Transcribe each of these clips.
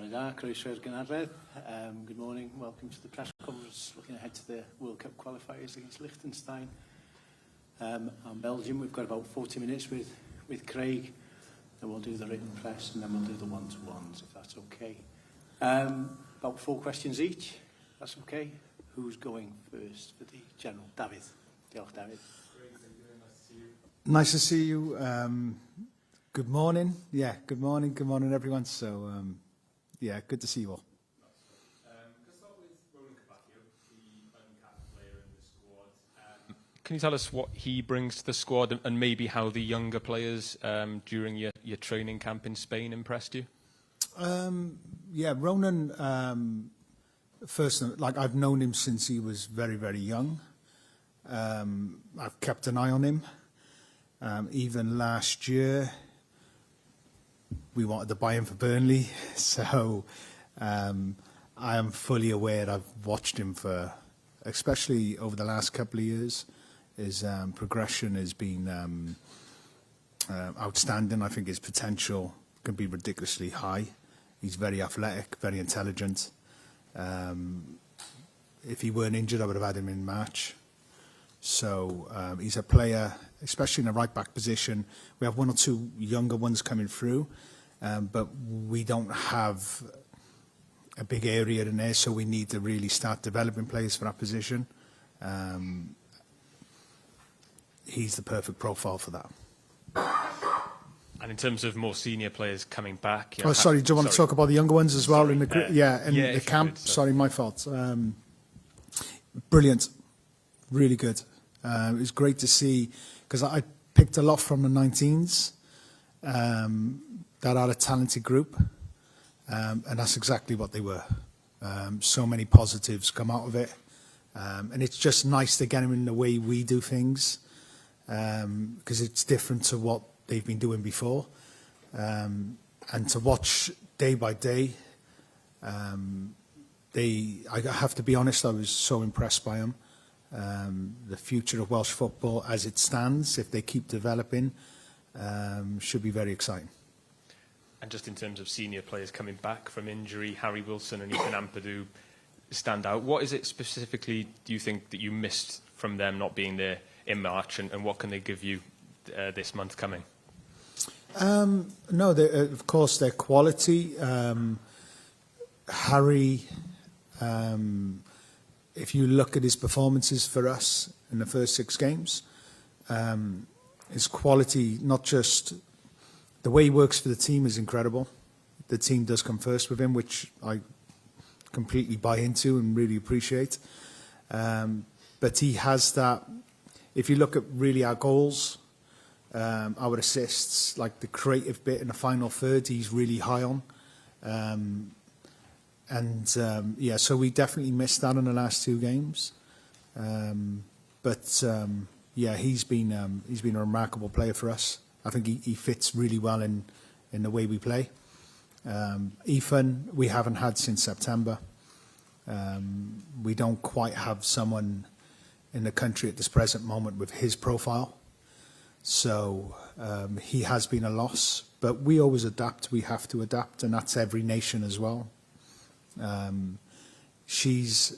Good morning, welcome to the press conference looking ahead to the World Cup qualifiers against Liechtenstein and Belgium. We've got about 40 minutes with Craig, then we'll do the written press and then we'll do the one-to-ones if that's okay. About 4 questions each, that's okay. Who's going first for the general? David. Diolch, David. Nice to see you. Good morning. Yeah, good morning everyone. So, yeah, good to see you all. Can you tell us what he brings to the squad and maybe how the younger players during your training camp in Spain impressed you? Yeah, Ronan, first, like I've known him since he was very, very young. I've kept an eye on him. Even last year, we wanted to buy him for Burnley, so I am fully aware. I've watched him for, especially over the last couple of years. His progression has been outstanding. I think his potential can be ridiculously high. He's very athletic, very intelligent. If he weren't injured, I would have had him in March. So he's a player, especially in a right-back position. We have 1 or 2 younger ones coming through, but we don't have a big area in there, so we need to really start developing players for that position. He's the perfect profile for that. And in terms of more senior players coming back... Oh, sorry, do you want to talk about the younger ones as well? In the the camp? Sorry, my fault. Brilliant. Really good. It was great to see, because I picked a lot from the 19s that are a talented group, and that's exactly what they were. So many positives come out of it, and it's just nice to get them in the way we do things, because it's different to what they've been doing before, and to watch day by day. I have to be honest, I was so impressed by them. The future of Welsh football as it stands, if they keep developing, should be very exciting. And just in terms of senior players coming back from injury, Harry Wilson and Ethan Ampadu stand out. What is it specifically, do you think, that you missed from them not being there in March, and what can they give you this month coming? No, of course, their quality. Harry... if you look at his performances for us in the first 6 games, his quality, not just the way he works for the team, is incredible. The team does come first with him, which I completely buy into and really appreciate. But he has that, if you look at really our goals, our assists, like the creative bit in the final third, he's really high on. Yeah, so we definitely missed that in the last 2 games. Yeah, he's been a remarkable player for us. I think he fits really well in the way we play. Ethan, we haven't had since September. We don't quite have someone in the country at this present moment with his profile. So he has been a loss. But we always adapt. We have to adapt, and that's every nation as well. Shian's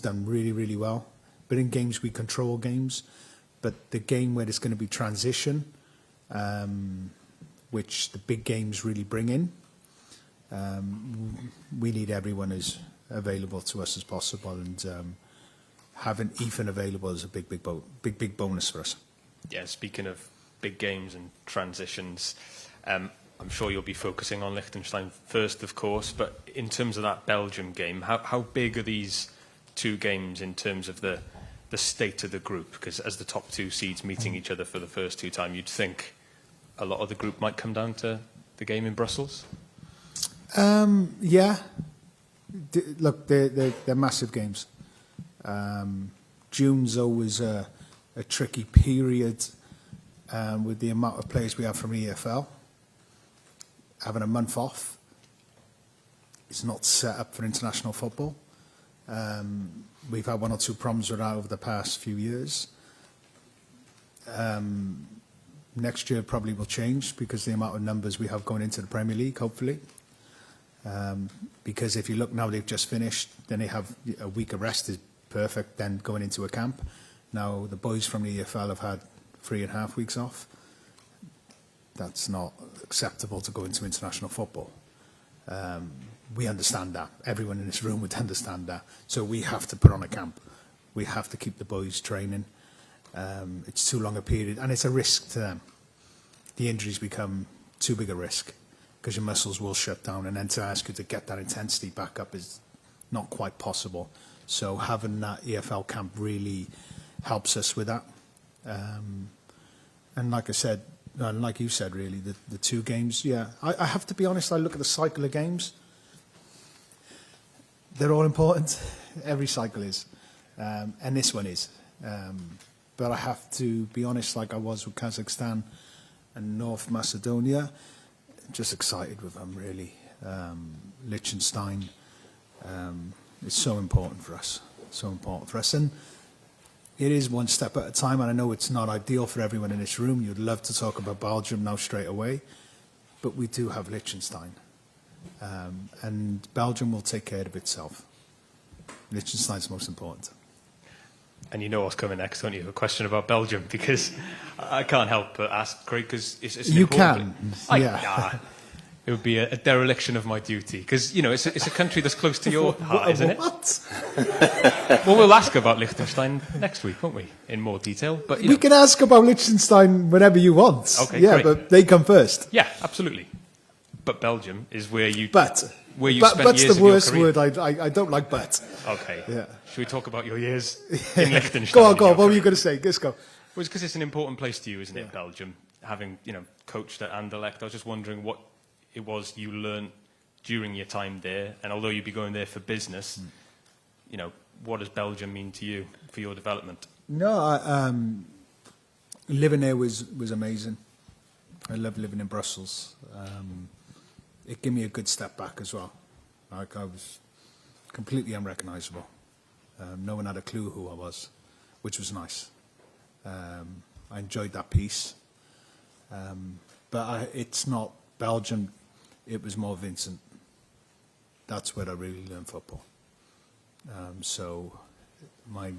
done really, really well. But in games, we control games. But the game where there's going to be transition, which the big games really bring in, we need everyone as available to us as possible. And having Ethan available is a big bonus for us. Yeah, speaking of big games and transitions, I'm sure you'll be focusing on Liechtenstein first, of course, but in terms of that Belgium game, how big are these 2 games in terms of the state of the group? Because as the top 2 seeds meeting each other for the first 2 times, you'd think a lot of the group might come down to the game in Brussels? Yeah. Look, they're massive games. June's always a tricky period with the amount of players we have from EFL. Having a month off is not set up for international football. We've had 1 or 2 problems with that over the past few years. Next year probably will change because the amount of numbers we have going into the Premier League, hopefully. Because if you look now, they've just finished, then they have a week of rest is perfect, then going into a camp. Now, the boys from the EFL have had 3.5 weeks off. That's not acceptable to go into international football. We understand that. Everyone in this room would understand that. So we have to put on a camp. We have to keep the boys training. It's too long a period, and it's a risk to them. The injuries become too big a risk because your muscles will shut down, and then to ask you to get that intensity back up is not quite possible. So having that EFL camp really helps us with that. And like I said, like you said, really, the 2 games, yeah. I have to be honest, I look at the cycle of games. They're all important. Every cycle is. And this one is. But I have to be honest, like I was with Kazakhstan and North Macedonia, just excited with them, really. Liechtenstein, it's so important for us. So important for us. And it is one step at a time, and I know it's not ideal for everyone in this room. You'd love to talk about Belgium now straight away, but we do have Liechtenstein. And Belgium will take care of itself. Liechtenstein's most important. And you know what's coming next, don't you? A question about Belgium, because I can't help but ask, Craig, because it's an you important... can, yeah. It would be a dereliction of my duty, because, you know, it's a country that's close to your heart, isn't it? What? Well, we'll ask about Liechtenstein next week, won't we, in more detail? But We can ask about Liechtenstein whenever you want. Okay, yeah, great. but they come first. Yeah, absolutely. But Belgium is where you But spent years but's of your the worst career. word. I don't like but. Okay. Yeah. Should we talk about your years in Liechtenstein? Go on. in your What were career? you going to say? Let's go. Well, it's because it's an important place to you, isn't it, Belgium? Having, you know, coached at Anderlecht, I was just wondering what it was you learned during your time there, and although you'd be going there for business, you know, what does Belgium mean to you for your development? No, living there was amazing. I love living in Brussels. It gave me a good step back as well. Like I was completely unrecognisable. No one had a clue who I was, which was nice. I enjoyed that piece. But it's not Belgium, it was more Vincent. That's where I really learned football. So my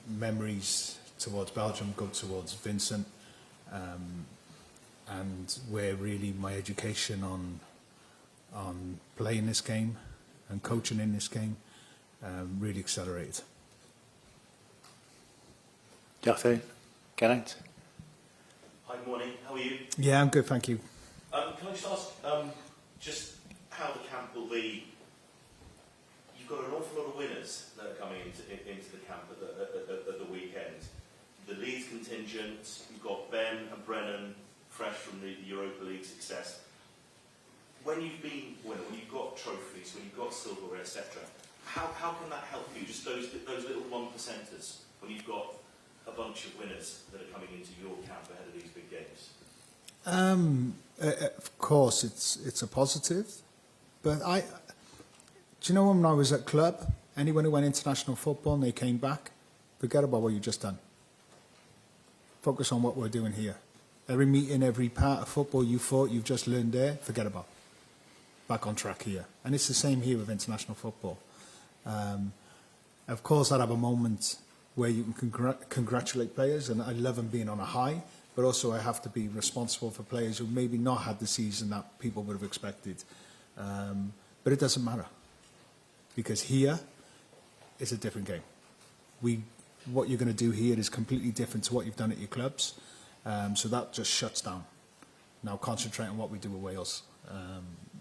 memories towards Belgium go towards Vincent, and where really my education on playing this game and coaching in this game really accelerated. Diolch, Geraint. Hi, morning. How are you? Yeah, I'm good, thank you. Can I just ask just how the camp will be? You've got an awful lot of winners that are coming into the camp at the weekend. The Leeds contingent, you've got Ben and Brennan, fresh from the Europa League success. When you've been winner, when you've got trophies, when you've got silverware, etc., how can that help you? Just those little 1%ers when you've got a bunch of winners that are coming into your camp ahead of these big games? Of course, it's a positive, but do you know when I was at club, anyone who went international football and they came back, forget about what you just done. Focus on what we're doing here. Every meeting, every part of football you thought you've just learned there, forget about. Back on track here, and it's the same here with international football. Of course, I'd have a moment where you can congratulate players, and I love them being on a high, but also I have to be responsible for players who maybe not had the season that people would have expected. But it doesn't matter, because here is a different game. What you're going to do here is completely different to what you've done at your clubs, so that just shuts down. Now concentrate on what we do with Wales.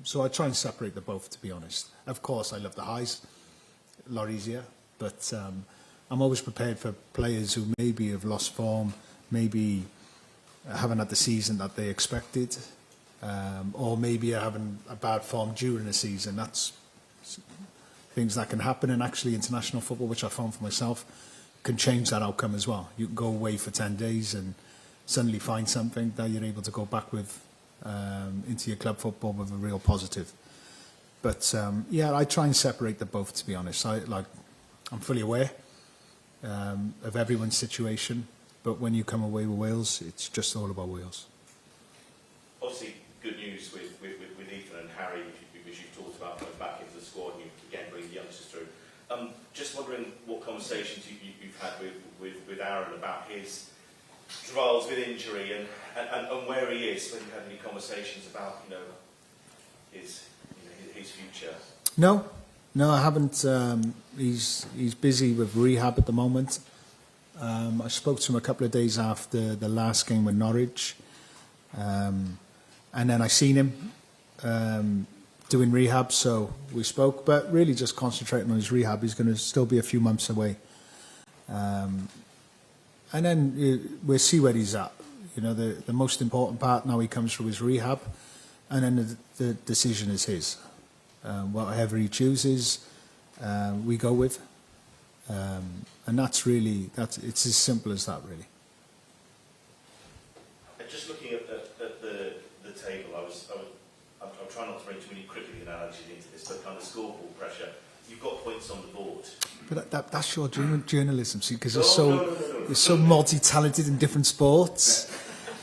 So I try and separate the both, to be honest. Of course, I love the highs, a lot easier, but I'm always prepared for players who maybe have lost form, maybe haven't had the season that they expected, or maybe are having a bad form during the season. That's things that can happen, and actually international football, which I found for myself, can change that outcome as well. You can go away for 10 days and suddenly find something that you're able to go back with into your club football with a real positive. But yeah, I try and separate the both, to be honest. I'm fully aware of everyone's situation, but when you come away with Wales, it's just all about Wales. Obviously, good news with Ethan and Harry, which you squad, and you again bring the youngsters through. Just wondering what conversations you've had with Aaron about his trials with injury and where he is. When you had any conversations about his future. No, I haven't. He's busy with rehab at the moment. I spoke to him a couple of days after the last game with Norwich, and then I seen him doing rehab. So we spoke, but really just concentrating on his rehab. He's going to still be a few months away, and then we'll see where he's at. The most important part now, he comes through his rehab, and then the decision is his. Whatever he chooses, we go with. And it's as simple as that, really. Just looking at the table, I'm trying not to bring too many cricket analogies into this, but kind of scoreboard pressure. You've got points on the board. But that's your journalism, see, because you're so multi-talented in different sports.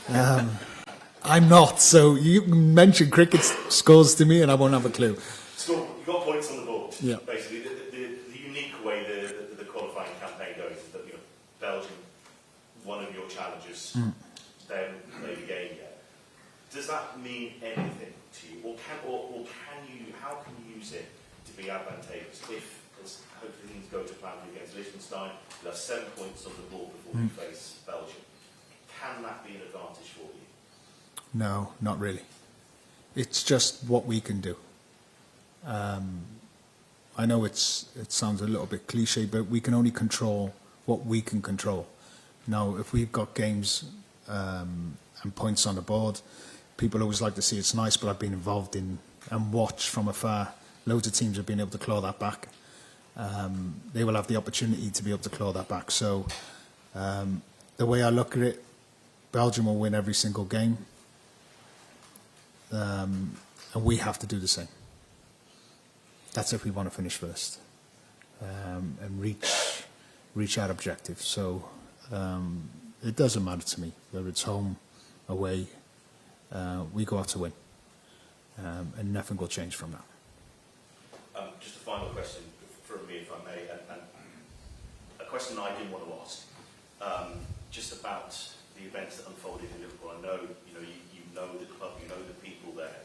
I'm not, so you can mention cricket scores to me and I won't have a clue. You've got points on the board. Yeah. Basically, the unique way the qualifying campaign goes is that Belgium, one of your challenges, they haven't played a game yet. Does that mean anything to you, or can you? How can you use it to be advantageous if, as hopefully things go to plan against Liechtenstein, you have 7 points on the board before you face Belgium? Can that be an advantage for you? No, not really. It's just what we can do. I know it sounds a little bit cliche, but we can only control what we can control. Now, if we've got games and points on the board, people always like to see it's nice, but I've been involved in and watched from afar. Loads of teams have been able to claw that back. They will have the opportunity to be able to claw that back. So the way I look at it, Belgium will win every single game. And we have to do the same. That's if we want to finish first and reach our objective. So it doesn't matter to me whether it's home, away. We go out to win, and nothing will change from that. Just a final question from me, if I may, and a question I didn't want to ask, just about the events that unfolded in Liverpool. I know you know the club, you know the people there.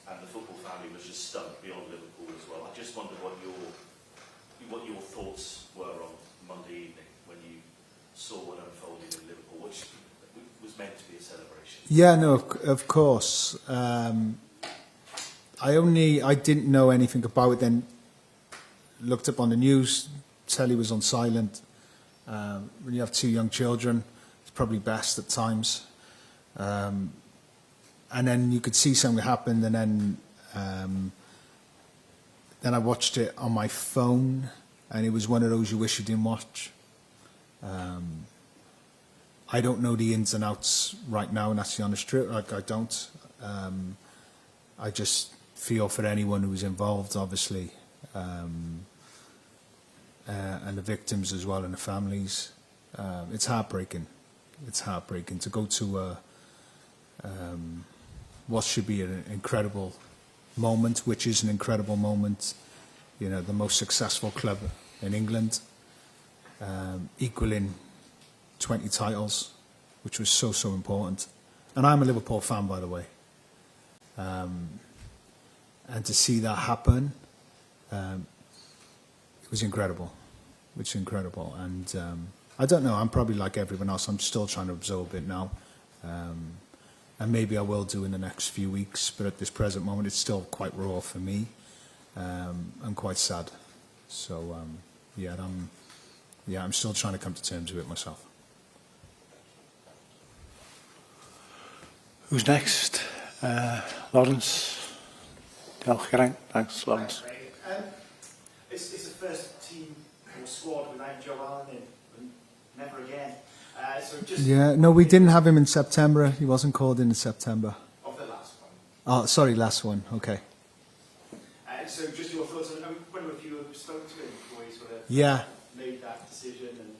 And the football family was just stunned beyond Liverpool as well. I just wondered what your thoughts were on Monday evening when you saw what unfolded in Liverpool, which was meant to be a celebration. Yeah, no, of course. I didn't know anything about it. Then looked up on the news. Telly was on silent. When you have 2 young children, it's probably best at times. And then you could see something happen, and then I watched it on my phone, and it was one of those you wish you didn't watch. I don't know the ins and outs right now, and that's the honest truth. Like, I don't. I just feel for anyone who's involved, obviously, and the victims as well, and the families. It's heartbreaking. It's heartbreaking to go to what should be an incredible moment, which is an incredible moment. The most successful club in England, equaling 20 titles, which was so important. And I'm a Liverpool fan, by the way. And to see that happen, it was incredible. It's incredible. And I don't know, I'm probably like everyone else. I'm still trying to absorb it now. And maybe I will do in the next few weeks, but at this present moment, it's still quite raw for me. I'm quite sad. So, I'm still trying to come to terms with it myself. Who's next? Lawrence. Thanks, Lawrence. It's the first team or squad without Joe Allen in, and never again. No, we didn't have him in September. He wasn't called in September. Of the last one. Oh, sorry, last one. Okay. So just your thoughts on, I wonder if you spoke to him before he sort of made that decision.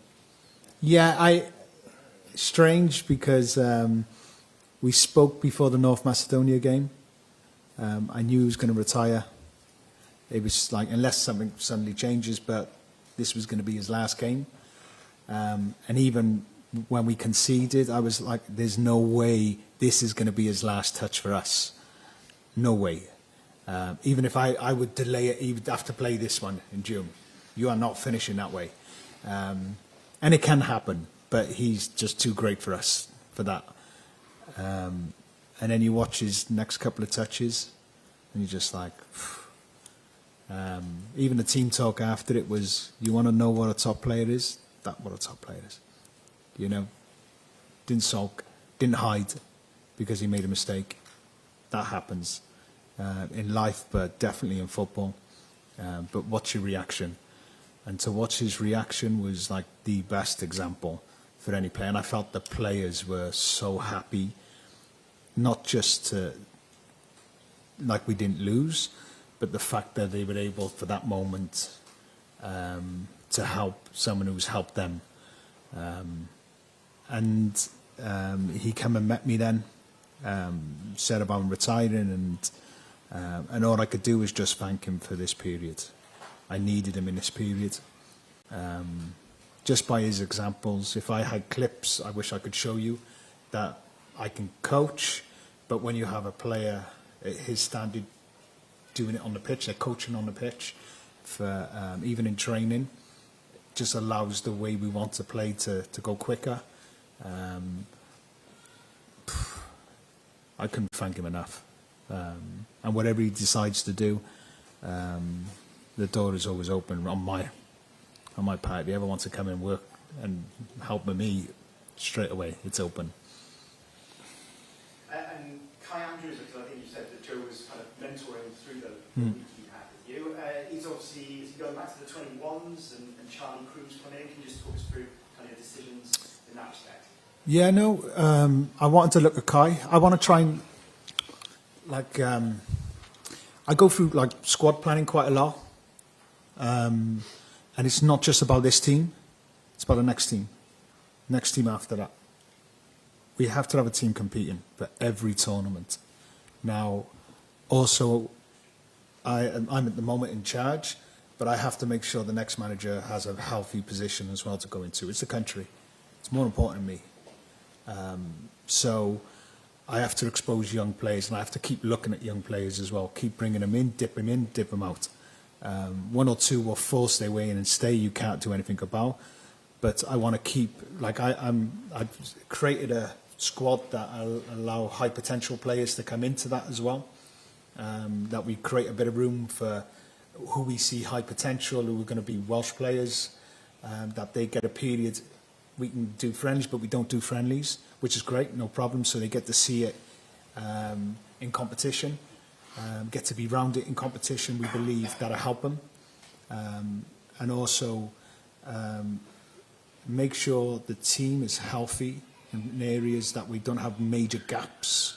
Strange because we spoke before the North Macedonia game. I knew he was going to retire. It was like, unless something suddenly changes, but this was going to be his last game. And even when we conceded, I was like, there's no way this is going to be his last touch for us. No way. Even if I would delay it, he would have to play this one in June. You are not finishing that way. And it can happen, but he's just too great for us for that. And then you watch his next couple of touches, and you're just like, even the team talk after it was, you want to know what a top player is? That's what a top player is. You know, didn't sulk, didn't hide because he made a mistake. That happens in life, but definitely in football. But watch your reaction. And to watch his reaction was like the best example for any player. And I felt the players were so happy, not just to, like we didn't lose, but the fact that they were able for that moment to help someone who's helped them. He came and met me then, said about retiring, and all I could do was just thank him for this period. I needed him in this period. Just by his examples, if I had clips, I wish I could show you that I can coach, but when you have a player at his standard doing it on the pitch, they're coaching on the pitch, for even in training, just allows the way we want to play to go quicker. I couldn't thank him enough. And whatever he decides to do, the door is always open on my part. If he ever wants to come and work and help with me, straight away, it's open. And Kai Andrews, because I think you said that Joe was kind of mentoring through the week he had with you. He's obviously going back to the 21s and Charlie Cruz coming in. Can you just talk us through kind of decisions in that respect? Yeah, no, I wanted to look at Kai. I want to try and, like, I go through, like, squad planning quite a lot. And it's not just about this team, it's about the next team after that. We have to have a team competing for every tournament. Now, also, I'm at the moment in charge, but I have to make sure the next manager has a healthy position as well to go into. It's the country. It's more important than me. So I have to expose young players, and I have to keep looking at young players as well. Keep bringing them in, dip them out. One or two will force their way in and stay. You can't do anything about. But I want to keep, like I've created a squad that will allow high potential players to come into that as well. That we create a bit of room for who we see high potential, who are going to be Welsh players, that they get a period. We can do friendlies, but we don't do friendlies, which is great, no problem. So they get to see it in competition, get to be round it in competition. We believe that'll help them. And also make sure the team is healthy in areas that we don't have major gaps.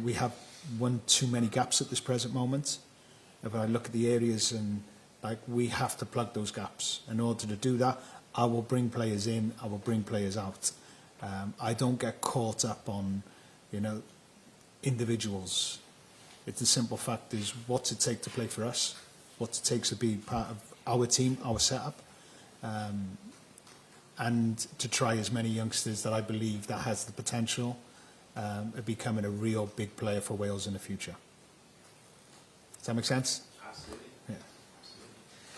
We have one too many gaps at this present moment. If I look at the areas, and like, we have to plug those gaps. In order to do that, I will bring players in, I will bring players out. I don't get caught up on, individuals. It's the simple fact is, what's it take to play for us? What's it take to be part of our team, our setup? And to try as many youngsters that I believe that has the potential of becoming a real big player for Wales in the future. Does that make sense? Absolutely. Yeah.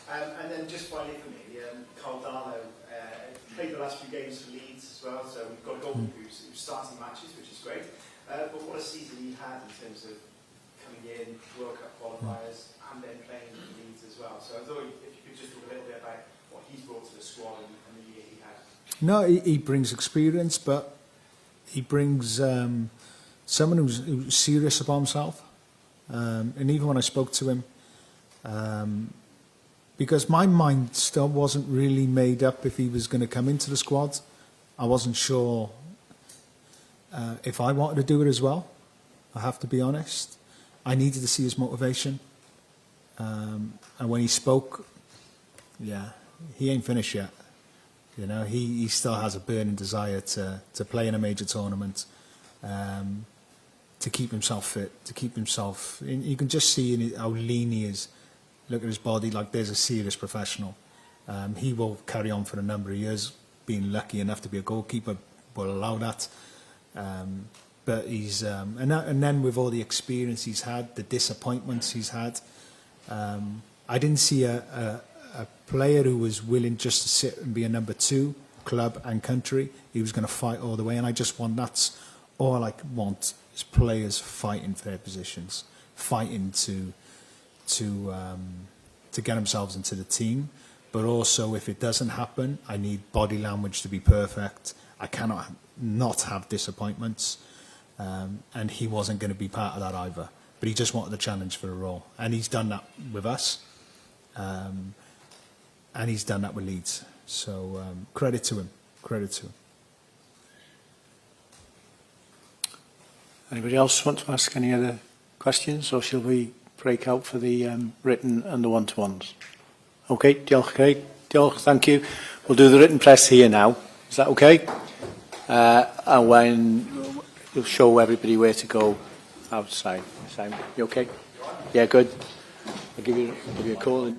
Absolutely. And then just finally for me, Carl Darlow played the last few games for Leeds as well, so we've got a goalkeeper who's starting matches, which is great. But what a season he had in terms of coming in, World Cup qualifiers, and then playing for Leeds as well. So I thought if you could just talk a little bit about what he's brought to the squad and the year he had. No, he brings experience, but he brings someone who's serious about himself. And even when I spoke to him, because my mind still wasn't really made up if he was going to come into the squad. I wasn't sure if I wanted to do it as well. I have to be honest. I needed to see his motivation. And when he spoke, he ain't finished yet. He still has a burning desire to play in a major tournament, to keep himself fit, to keep himself. You can just see how lean he is. look at his body, like there's a serious professional. He will carry on for a number of years, being lucky enough to be a goalkeeper will allow that. But he's, and then with all the experience he's had, the disappointments he's had, I didn't see a player who was willing just to sit and be a number 2, club and country. He was going to fight all the way, and I just want, that's all I want, is players fighting for their positions, fighting to get themselves into the team. But also, if it doesn't happen, I need body language to be perfect. I cannot not have disappointments. And he wasn't going to be part of that either. But he just wanted the challenge for a role. And he's done that with us. And he's done that with Leeds. So credit to him. Credit to him. Anybody else want to ask any other questions, or shall we break out for the written and the one-to-ones? Okay, diolch, Craig. Diolch, thank you. We'll do the written press here now. Is that okay? And when you'll show everybody where to go outside. Simon, you okay? Yeah, good. I'll give you a call.